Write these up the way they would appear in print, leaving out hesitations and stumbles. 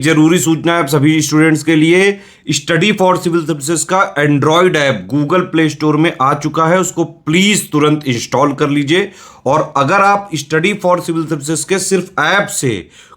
जरूरी सूचना है आप सभी स्टूडेंट्स के लिए। स्टडी फॉर सिविल सर्विसेज का Android app Google play store में आ चुका है, उसको प्लीज तुरंत इंस्टॉल कर लीजिए। और अगर आप स्टडी फॉर सिविल सर्विसेज के सिर्फ ऐप से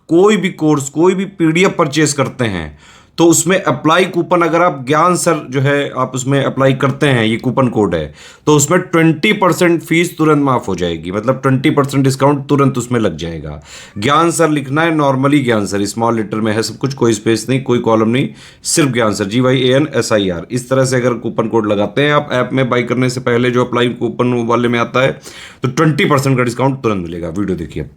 कोई भी कोर्स, कोई भी पीडीएफ परचेस करते हैं तो उसमें अप्लाई कूपन, अगर आप ज्ञान सर जो है आप उसमें अप्लाई करते हैं, ये कूपन कोड है, तो उसमें 20% फीस तुरंत माफ हो जाएगी। मतलब 20% डिस्काउंट तुरंत उसमें लग जाएगा। ज्ञान सर लिखना है, नॉर्मली ज्ञान सर, स्मॉल लेटर में है सब कुछ, कोई स्पेस नहीं, कोई कॉलम नहीं, सिर्फ ज्ञान सर, GYANSIR। इस तरह से अगर कूपन कोड लगाते हैं आप ऐप में बाई करने से पहले, जो अप्लाई कूपन वाले में आता है, तो 20% का डिस्काउंट तुरंत मिलेगा। वीडियो देखिए।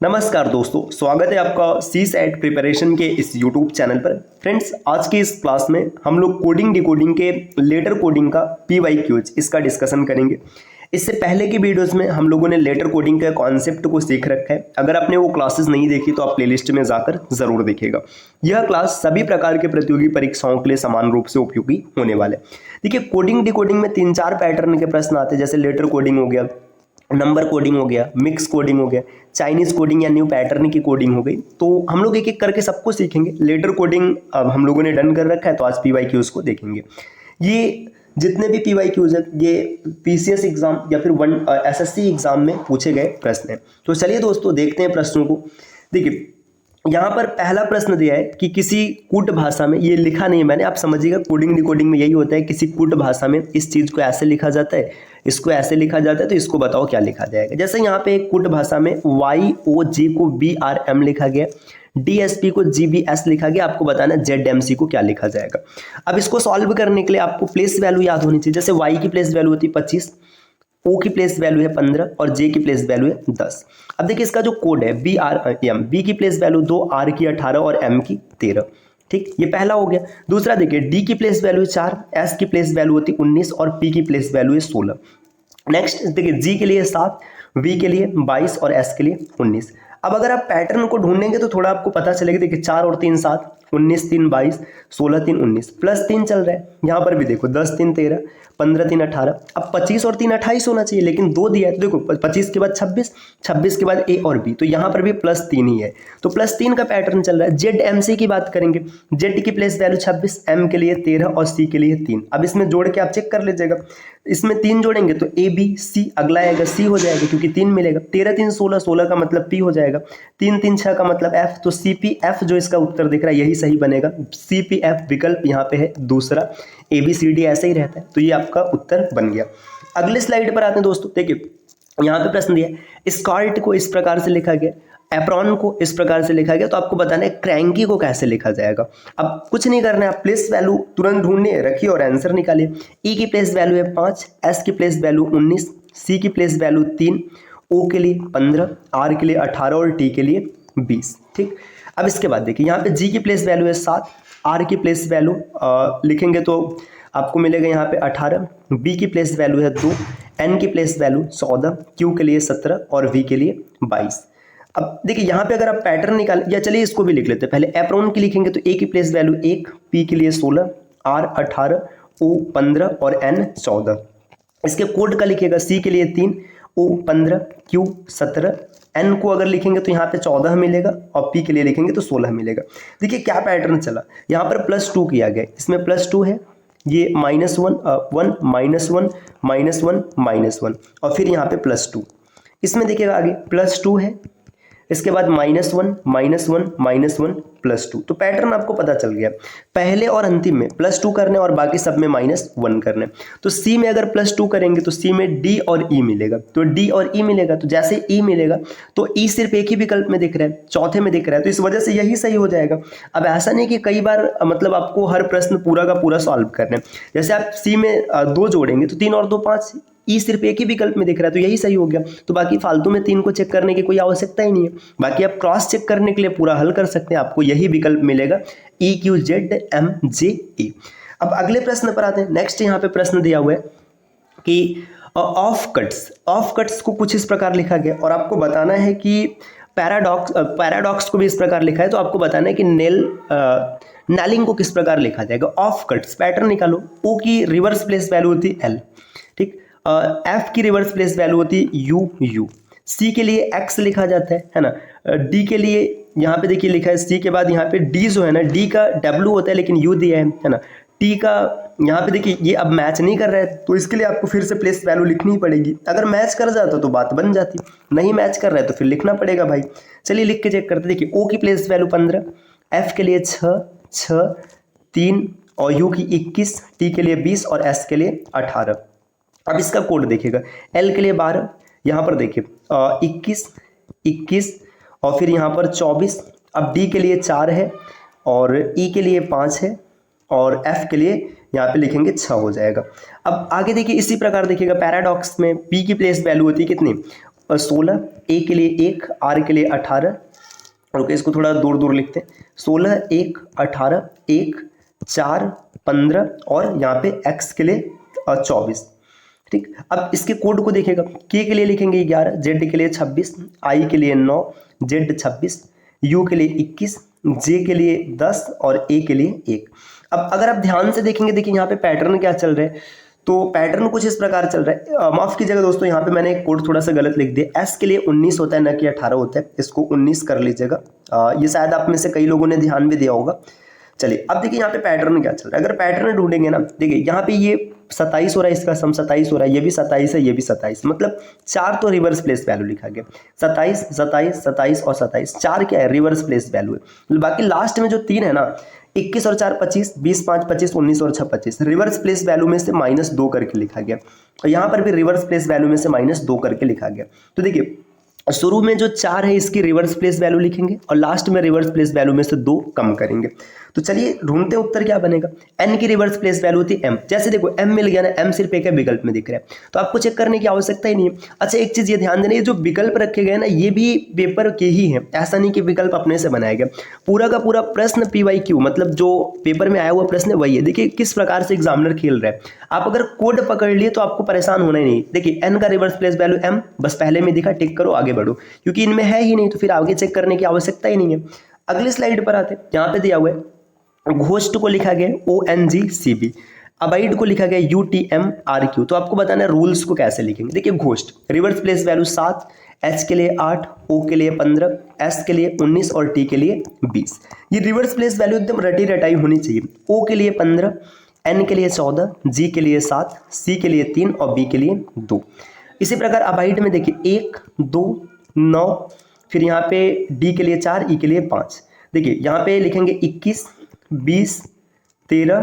नमस्कार दोस्तों, स्वागत है आपका CSAT प्रिपरेशन के इस YouTube चैनल पर। फ्रेंड्स, आज की इस क्लास में हम लोग कोडिंग डिकोडिंग के लेटर कोडिंग का PYQs इसका डिस्कशन करेंगे। इससे पहले की वीडियोस में हम लोगों ने लेटर कोडिंग के कॉन्सेप्ट को सीख रखा है। अगर आपने वो क्लासेस नहीं देखी तो आप प्लेलिस्ट में जाकर जरूर देखिएगा। यह क्लास सभी प्रकार के प्रतियोगी परीक्षाओं के लिए समान रूप से उपयोगी होने वाले। देखिए, कोडिंग डिकोडिंग में 3-4 पैटर्न के प्रश्न आते हैं, जैसे लेटर कोडिंग हो गया, नंबर कोडिंग हो गया, मिक्स कोडिंग हो गया, चाइनीज कोडिंग या न्यू पैटर्न की कोडिंग हो गई। तो हम लोग एक एक करके सबको सीखेंगे। लेटर कोडिंग अब हम लोगों ने डन कर रखा है, तो आज PYQs को देखेंगे। ये जितने भी PYQs है ये PCS एग्जाम या फिर SSC एग्जाम में पूछे गए प्रश्न हैं। तो चलिए दोस्तों देखते हैं प्रश्नों को। देखिए, यहाँ पर पहला प्रश्न दिया है कि किसी कूट भाषा में, ये लिखा नहीं है मैंने, आप समझिएगा। कोडिंग डिकोडिंग में यही होता है, किसी कूट भाषा में इस चीज़ को ऐसे लिखा जाता है, इसको ऐसे लिखा जाता है, तो इसको बताओ क्या लिखा जाएगा। जैसे यहाँ पे एक कूट भाषा में YOG को BRM लिखा गया, DSP को GBS लिखा गया, आपको बताना ZMC को क्या लिखा जाएगा। अब इसको सॉल्व करने के लिए आपको प्लेस वैल्यू याद होनी चाहिए। जैसे Y की प्लेस वैल्यू होती है 25, O की प्लेस वैल्यू है 15 और J की प्लेस वैल्यू है 10। अब देखिए इसका जो कोड है BRM, B की प्लेस वैल्यू 2, R की 18 और M की 13। ठीक, ये पहला हो गया। दूसरा देखिए, D की प्लेस वैल्यू 4, S की प्लेस वैल्यू होती 19 और P की प्लेस वैल्यू है 16। नेक्स्ट देखिए, G के लिए 7, V के लिए 22 और S के लिए 19। अब अगर आप पैटर्न को ढूंढेंगे तो थोड़ा आपको पता चलेगा। देखिए 4 और 3 7, 19 3 22, 16 3 19, प्लस 3 चल रहा है। यहाँ पर भी देखो 10 3 13, 15 3 18। अब 25 और 3 28 होना चाहिए, लेकिन 2 दिया है। तो देखो 25 के बाद 26, 26 के बाद A और B, तो यहाँ पर भी प्लस 3 ही है, तो प्लस 3 का पैटर्न चल रहा है। ZMC की बात करेंगे, Z की प्लेस वैल्यू 26, M के लिए 13 और C के लिए 3। अब इसमें जोड़ के आप चेक कर लीजिएगा। इसमें 3 जोड़ेंगे तो ABC, अगला आएगा C हो जाएगा क्योंकि 3 मिलेगा। 13 3 16, 16 का मतलब P हो जाएगा। 3 3 6 का मतलब F, तो CPF जो इसका उत्तर दिख रहा है यही सही बनेगा। CPF विकल्प यहाँ पे है दूसरा। ABCD ऐसे ही रहता है, तो ये आपका उत्तर बन गया। अगले स्लाइड पर आते हैं दोस्तों। देखिए यहाँ पे प्रश्न दिया है, स्कर्ट को इस प्रकार से लिखा गया, एप्रॉन को इस प्रकार से लिखा गया, तो आपको बताना है क्रैंकी को कैसे लिखा जाएगा। अब कुछ नहीं करना है, आप प्लेस वैल्यू तुरंत ढूंढिए, रखिए और आंसर निकालिए। E की प्लेस वैल्यू है 5, S की प्लेस वैल्यू 19, C की प्लेस वैल्यू 3, O के लिए 15, R के लिए 18 और T के लिए 20। ठीक, अब इसके बाद देखिए यहाँ पे G की प्लेस वैल्यू है 7, R की प्लेस वैल्यू लिखेंगे तो आपको मिलेगा यहाँ पे 18, B की प्लेस वैल्यू है 2, N की प्लेस वैल्यू 14, Q के लिए 17 और V के लिए 22। अब देखिए यहाँ पे अगर आप पैटर्न निकाल, या चलिए इसको भी लिख लेते हैं। पहले एप्रॉन की लिखेंगे तो A की प्लेस वैल्यू 1, P के लिए 16, R 18, O 15 और N 14। इसके कोड का लिखिएगा, C के लिए 3, O 15, Q 17, N को अगर लिखेंगे तो यहाँ पे 14 मिलेगा और P के लिए लिखेंगे तो 16 मिलेगा। देखिए क्या पैटर्न चला, यहाँ पर +2 किया गया, इसमें +2 है, ये -1 1 -1 -1 -1 और फिर यहाँ पे +2। इसमें देखिएगा आगे +2 है, इसके बाद -1 -1 -1 +2। तो पैटर्न आपको पता चल गया। पहले और अंतिम में +2 करने और बाकी सब में -1 करने। तो C में अगर +2 करेंगे तो C में D और E मिलेगा, तो D और E मिलेगा, तो जैसे E मिलेगा तो E सिर्फ एक ही विकल्प में दिख रहा है, चौथे में दिख रहा है, तो इस वजह से यही सही हो जाएगा। अब ऐसा नहीं कि कई बार मतलब आपको हर प्रश्न पूरा का पूरा सॉल्व करना है। जैसे आप C में 2 जोड़ेंगे तो 3 और 2 5, E सिर्फ एक ही विकल्प में दिख रहा है, तो यही सही हो गया। तो बाकी फालतू में 3 को चेक करने की कोई आवश्यकता ही नहीं है। बाकी आप क्रॉस चेक करने के लिए पूरा हल कर सकते हैं, आपको यही विकल्प मिलेगा EQZMJE। अब अगले प्रश्न पर आते हैं। नेक्स्ट यहाँ पे प्रश्न दिया हुआ है कि ऑफ कट्स को कुछ इस प्रकार लिखा गया और आपको बताना है कि पैराडॉक्स को भी इस प्रकार लिखा है, तो आपको बताना है कि नेलिंग को किस प्रकार लिखा जाएगा। ऑफ कट्स पैटर्न निकालो। O की रिवर्स प्लेस वैल्यू होती है L, ठीक। F की रिवर्स प्लेस वैल्यू होती है U। C के लिए X लिखा जाता है ना। D के लिए यहाँ पे देखिए लिखा है सी के बाद यहाँ पे डी जो है ना, डी का डब्ल्यू होता है लेकिन यू दिया है ना, टी का यहाँ पे देखिए ये अब मैच नहीं कर रहा है, तो इसके लिए आपको फिर से प्लेस वैल्यू लिखनी ही पड़ेगी। अगर मैच कर जाता तो बात बन जाती, नहीं मैच कर रहा है तो फिर लिखना पड़ेगा भाई। चलिए लिख के चेक करते। देखिए ओ की प्लेस वैल्यू 15, एफ के लिए 6, 3 और यू की 21, टी के लिए 20 और एस के लिए 18। अब इसका कोड देखिएगा, एल के लिए 12, यहाँ पर देखिए 21 और फिर यहाँ पर 24। अब डी के लिए 4 है और ई के लिए 5 है और एफ के लिए यहाँ पे लिखेंगे 6 हो जाएगा। अब आगे देखिए इसी प्रकार देखिएगा पैराडॉक्स में पी की प्लेस वैल्यू होती है कितनी, 16, ए के लिए 1, आर के लिए 18। ओके, इसको थोड़ा दूर दूर लिखते हैं, 16, 1, 18, 1, 4, 15 और यहाँ पे एक्स के लिए 24। ठीक, अब इसके कोड को देखिएगा, के के लिए लिखेंगे 11, जेड के लिए 26, आई के लिए 9, जेड 26, यू के लिए 21, जे के लिए 10 और ए के लिए 1। अब अगर आप ध्यान से देखेंगे, देखिए यहाँ पे पैटर्न क्या चल रहा है, तो पैटर्न कुछ इस प्रकार चल रहा है। माफ कीजिएगा दोस्तों, यहाँ पे मैंने एक कोड थोड़ा सा गलत लिख दिया, एस के लिए 19 होता है न कि 18 होता है, इसको 19 कर लीजिएगा। ये शायद आप में से कई लोगों ने ध्यान भी दिया होगा। चलिए अब देखिए यहाँ पे पैटर्न क्या चल रहा है। अगर पैटर्न ढूंढेंगे ना, देखिए यहाँ पे ये 27 हो रहा है, इसका सम 27 हो रहा है, ये भी 27 है, ये भी 27, मतलब 4 तो रिवर्स प्लेस वैल्यू लिखा गया, 27, 27, 27 और 27, 4 क्या है, रिवर्स प्लेस वैल्यू है। बाकी लास्ट में जो 3 है ना, 21 और 4 25, 20 5 25, 19 और 6 25, रिवर्स प्लेस वैल्यू में से -2 करके लिखा गया। और यहाँ पर भी रिवर्स प्लेस वैल्यू में से -2 करके लिखा गया। तो देखिए शुरू में जो 4 है इसकी रिवर्स प्लेस वैल्यू लिखेंगे और लास्ट में रिवर्स प्लेस वैल्यू में से 2 कम करेंगे। तो चलिए ढूंढते हैं उत्तर क्या बनेगा। n की रिवर्स प्लेस वैल्यू होती है m, जैसे देखो m मिल गया ना, m सिर्फ एक विकल्प में दिख रहा है, तो आपको चेक करने की आवश्यकता ही नहीं है। अच्छा एक चीज ये ध्यान देना, ये जो विकल्प रखे गए ना, ये भी पेपर के ही है, ऐसा नहीं कि विकल्प अपने से बनाया गया। पूरा का पूरा प्रश्न PYQ मतलब जो पेपर में आया हुआ प्रश्न है वही है। देखिए किस प्रकार से एग्जामिनर खेल रहा है। आप अगर कोड पकड़ लिए तो आपको परेशान होना ही नहीं। देखिए n का रिवर्स प्लेस वैल्यू m, बस पहले में दिखा, टिक करो, आगे बढ़ो, क्योंकि इनमें है ही नहीं तो फिर आगे चेक करने की आवश्यकता ही नहीं है। अगली स्लाइड पर आते, यहाँ पे दिया हुआ है घोस्ट को लिखा गया ONGCB, अबाइड को लिखा गया UTMRQ। तो आपको बताना है रूल्स को कैसे लिखेंगे। देखिए ghost reverse place value 7, H के लिए 8, O के लिए 15, S के लिए 19 और T के लिए 20। ये रिवर्स प्लेस वैल्यू एकदम रटी रटाई होनी चाहिए। O के लिए 15, N के लिए 14, G के लिए 7, C के लिए 3 और B के लिए 2। इसी प्रकार अबाइड में देखिए 1, 2, 9, फिर यहाँ पे D के लिए 4, E के लिए 5। देखिए यहाँ पे लिखेंगे 21, 20, 13,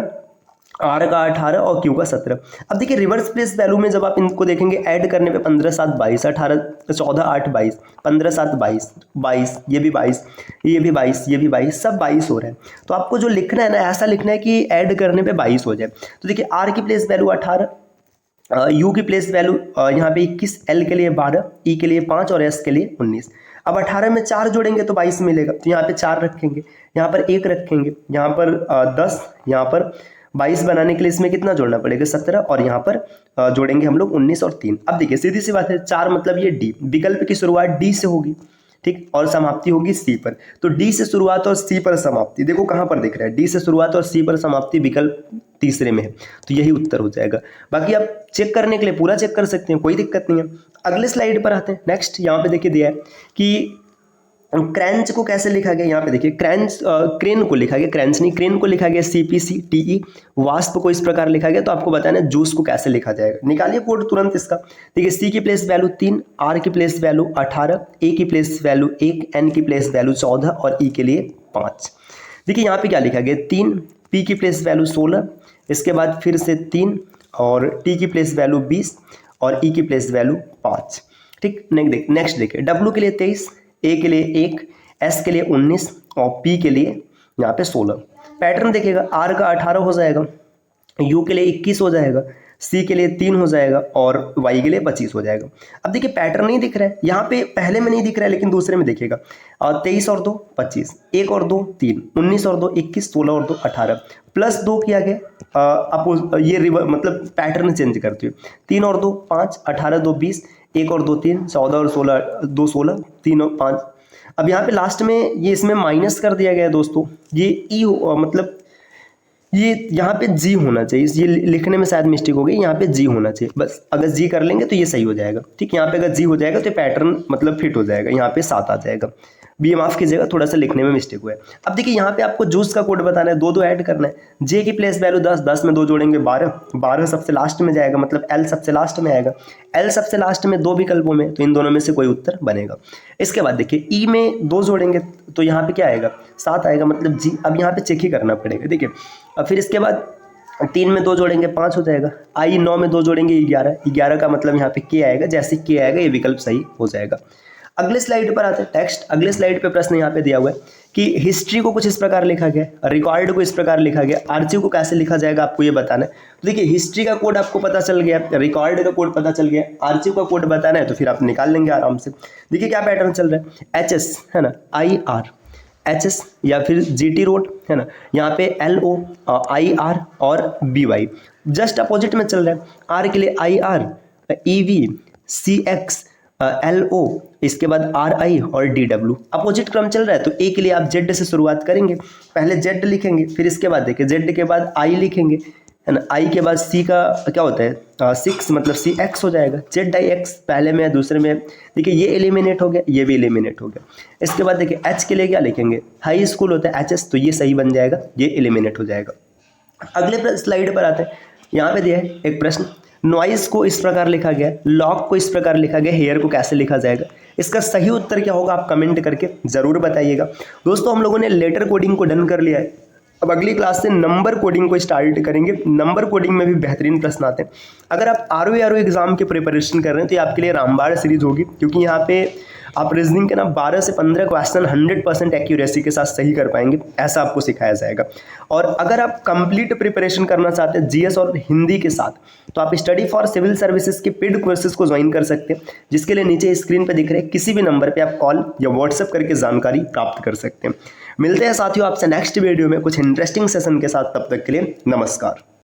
R का 18 और Q का 17। अब देखिए रिवर्स प्लेस वैल्यू में जब आप इनको देखेंगे ऐड करने पे 15 7 22, 18 14 8 22, 15 7 22, 22, ये भी 22, ये भी 22, ये भी 22, सब 22 हो रहा है। तो आपको जो लिखना है ना, ऐसा लिखना है कि ऐड करने पे 22 हो जाए। तो देखिए R की प्लेस वैल्यू 18, U की प्लेस वैल्यू यहाँ पे 21, L के लिए 12, E के लिए 5 और S के लिए 19। अब 18 में 4 जोड़ेंगे तो 22 मिलेगा, तो यहाँ पे 4 रखेंगे, यहाँ पर 1 रखेंगे, यहाँ पर 10, यहाँ पर 22 बनाने के लिए इसमें कितना जोड़ना पड़ेगा 17 और यहाँ पर जोड़ेंगे हम लोग 19 और 3। अब देखिए सीधी सी बात है, 4 मतलब ये D, विकल्प की शुरुआत D से होगी, ठीक, और समाप्ति होगी C पर। तो D से शुरुआत और C पर समाप्ति, देखो कहाँ पर दिख रहा है, D से शुरुआत और C पर समाप्ति विकल्प तीसरे में है, तो यही उत्तर हो जाएगा। बाकी आप चेक करने के लिए पूरा चेक कर सकते हैं, कोई दिक्कत नहीं है। अगले स्लाइड पर आते हैं। नेक्स्ट यहाँ पे देखिए दिया है कि क्रैंच को कैसे लिखा गया। यहाँ पे देखिए क्रैंच, क्रेन को लिखा गया, क्रैंच नहीं, क्रेन को लिखा गया CPCTE। वास्प को इस प्रकार लिखा गया। तो आपको बताना है जूस को कैसे लिखा जाएगा। निकालिए कोड तुरंत इसका। देखिए C की प्लेस वैल्यू 3, R की प्लेस वैल्यू 18, A की प्लेस वैल्यू 1, N की प्लेस वैल्यू 14 और E के लिए 5। देखिए यहाँ पे क्या लिखा गया 3, P की प्लेस वैल्यू 16, इसके बाद फिर से 3 और T की प्लेस वैल्यू 20 और E की प्लेस वैल्यू 5। ठीक, नेक्स्ट देखिए W के लिए 23, A के लिए 1, S के लिए 19 और P के लिए यहाँ पे 16। पैटर्न देखिएगा, R का 18 हो जाएगा, U के लिए 21 हो जाएगा, C के लिए 3 हो जाएगा और Y के लिए 25 हो जाएगा। अब देखिए पैटर्न नहीं दिख रहा है यहाँ पे, पहले में नहीं दिख रहा है लेकिन दूसरे में देखिएगा। 23 और 2 25, 1 और 2 3, 19 और 2 21, 16 और 2 18, प्लस 2 किया गया। आप ये मतलब पैटर्न चेंज करते हो। 3 और 2 5, 18 2 20, 1 और 2 3, 14 और 16 2 16, 3 और 5। अब यहाँ पे लास्ट में ये इसमें माइनस कर दिया गया है दोस्तों। ये ई मतलब ये यहाँ पे जी होना चाहिए, ये लिखने में शायद मिस्टेक हो गई, यहाँ पे जी होना चाहिए। बस अगर जी कर लेंगे तो ये सही हो जाएगा। ठीक, यहाँ पे अगर जी हो जाएगा तो पैटर्न मतलब फिट हो जाएगा, यहाँ पे 7 आ जाएगा। बी माफ कीजिएगा, थोड़ा सा लिखने में मिस्टेक हुआ है। अब देखिए यहाँ पे आपको जूस का कोड बताना है, दो ऐड करना है। जे की प्लेस वैल्यू 10, 10 में 2 जोड़ेंगे 12, 12 सबसे लास्ट में जाएगा, मतलब एल सबसे लास्ट में आएगा। एल सबसे लास्ट में 2 विकल्पों में, तो इन दोनों में से कोई उत्तर बनेगा। इसके बाद देखिए ई में 2 जोड़ेंगे तो यहाँ पे क्या आएगा, 7 आएगा, मतलब जी। अब यहाँ पे चेक ही करना पड़ेगा, देखिए। अब फिर इसके बाद 3 में 2 जोड़ेंगे 5 हो जाएगा। आई 9 में 2 जोड़ेंगे 11, 11 का मतलब यहाँ पे के आएगा, जैसे के आएगा ये विकल्प सही हो जाएगा। अगले स्लाइड पर आते हैं, टेक्स्ट। अगले स्लाइड पे प्रश्न यहाँ पे दिया हुआ है कि हिस्ट्री को कुछ इस प्रकार लिखा गया, रिकॉर्ड को इस प्रकार लिखा गया, आर्चिव को कैसे लिखा जाएगा आपको ये बताना है। तो देखिए हिस्ट्री का कोड आपको पता चल गया, रिकॉर्ड का कोड पता चल गया, आर्चिव का कोड बताना है तो फिर आप निकाल लेंगे आराम से। देखिए क्या पैटर्न चल रहा है, एच एस है ना, आई आर, एच एस या फिर जी टी रोड है ना, यहाँ पे एल ओ, आई आर और बी वाई जस्ट अपोजिट में चल रहा है। आर के लिए I R, E V, C X, L O, इसके बाद आर आई और डी डब्ल्यू अपोजिट क्रम चल रहा है। तो ए के लिए आप जेड से शुरुआत करेंगे, पहले जेड लिखेंगे, फिर इसके बाद देखिए जेड के बाद आई लिखेंगे है ना, आई के बाद सी का क्या होता है 6, मतलब सी एक्स हो जाएगा, जेड आई एक्स पहले में दूसरे में। देखिए ये एलिमिनेट हो गया, ये भी एलिमिनेट हो गया। इसके बाद देखिए एच के लिए क्या लिखेंगे, हाई स्कूल होता है एच एस, तो ये सही बन जाएगा, ये एलिमिनेट हो जाएगा। अगले स्लाइड पर आते हैं, यहाँ पे दिया है एक प्रश्न, नॉइज को इस प्रकार लिखा गया, लॉक को इस प्रकार लिखा गया, हेयर को कैसे लिखा जाएगा। इसका सही उत्तर क्या होगा आप कमेंट करके जरूर बताइएगा। दोस्तों हम लोगों ने लेटर कोडिंग को डन कर लिया है, अब अगली क्लास से नंबर कोडिंग को स्टार्ट करेंगे। नंबर कोडिंग में भी बेहतरीन प्रश्न आते हैं। अगर आप आरओ एग्जाम की प्रिपरेशन कर रहे हैं तो ये आपके लिए रामबाण सीरीज होगी, क्योंकि यहाँ पे आप रीजनिंग के ना 12 से 15 क्वेश्चन 100% एक्यूरेसी के साथ सही कर पाएंगे, ऐसा आपको सिखाया जाएगा। और अगर आप कंप्लीट प्रिपरेशन करना चाहते हैं जीएस और हिंदी के साथ, तो आप स्टडी फॉर सिविल सर्विसेज के पेड कोर्सेज को ज्वाइन कर सकते हैं, जिसके लिए नीचे स्क्रीन पर दिख रहे किसी भी नंबर पर आप कॉल या व्हाट्सएप करके जानकारी प्राप्त कर सकते हैं। मिलते हैं साथियों आपसे नेक्स्ट वीडियो में कुछ इंटरेस्टिंग सेशन के साथ, तब तक के लिए नमस्कार।